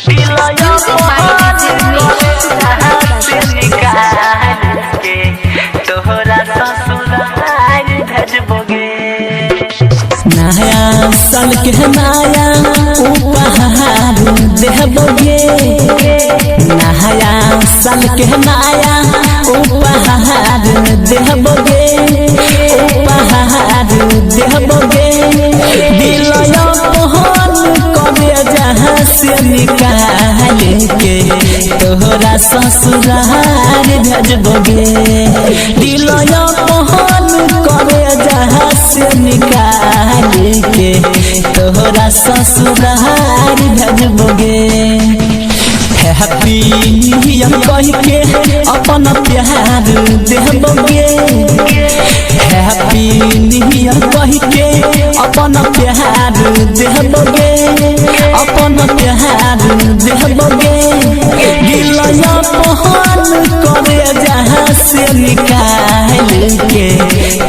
दिलया पहाड़ से निकाल के तोहरा ससुराल भेजबोगे। नया साल के नया उपहार देबोगे, नया साल के नया उपहार देबोगे, उपहार देबोगे। दिलया पहाड़ करे जहाँ से निकाल के तोहरा ससुराल भेजबोगे। दिलया पहाड़ करे जहाँ से निकाल के तोहरा ससुराल भेजबोगे। हैप्पी न्यू ईयर कह के अपन प्यार देबोगे, हैप्पी न्यू ईयर कह के अपन प्यार देबोगे, अपन प्यार देबोगे। दिलया पहाड़ करे जहाँ से निकाल के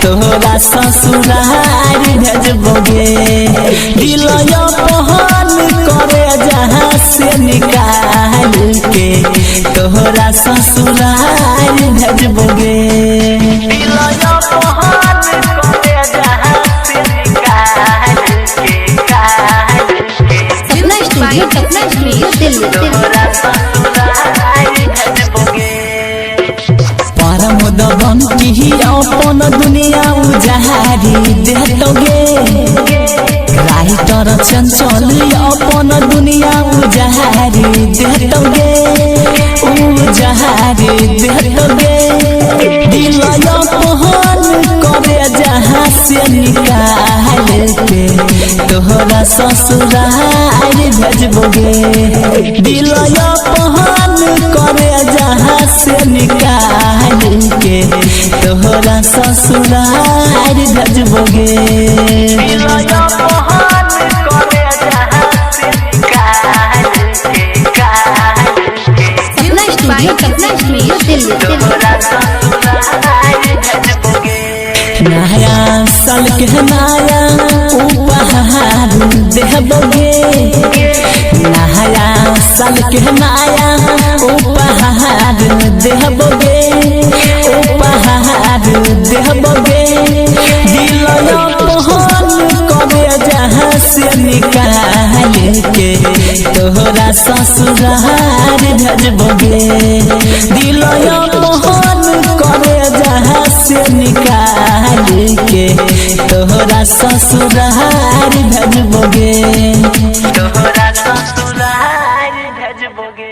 तोहरा ससुराल भेजबोगे। दिलया पहाड़ करे जहाँ से निकाल के तोहरा ससुराल भेजबोगे। दिलया पहाड़ करे जहाँ से निकाल के सपना स्टूडियो दिल्ली। तोहरा ससुराल भेजबोगे। परम दबन की अपन दुनिया उजारी देतोगे, राइटर चंचल अपन दुनिया उजारी देतोगे, उजारी देतोगे। दिलया पहाड़ करे जहाँ से निकाल के तोहरा ससुराल भेजबोगे। दिलया पहाड़ करे जहाँ से निकाल के तोहरा ससुराल भेजबोगे। दिलया पहाड़ करे जहाँ से निकाल के सपना स्टूडियो दिल्ली। तोहरा ससुराल भेजबोगे। नया साल के नया उपहार देबोगे, नया साल के नया उपहार देबोगे, उपहार देबोगे। दिलया पहाड़ करे जहाँ से निकाल के तोहरा ससुराल भेजबोगे। दिलया पहाड़ करे जहाँ से निकाल के तोहरा ससुराल भेजबोगे। तोहरा ससुराल भेजबोगे।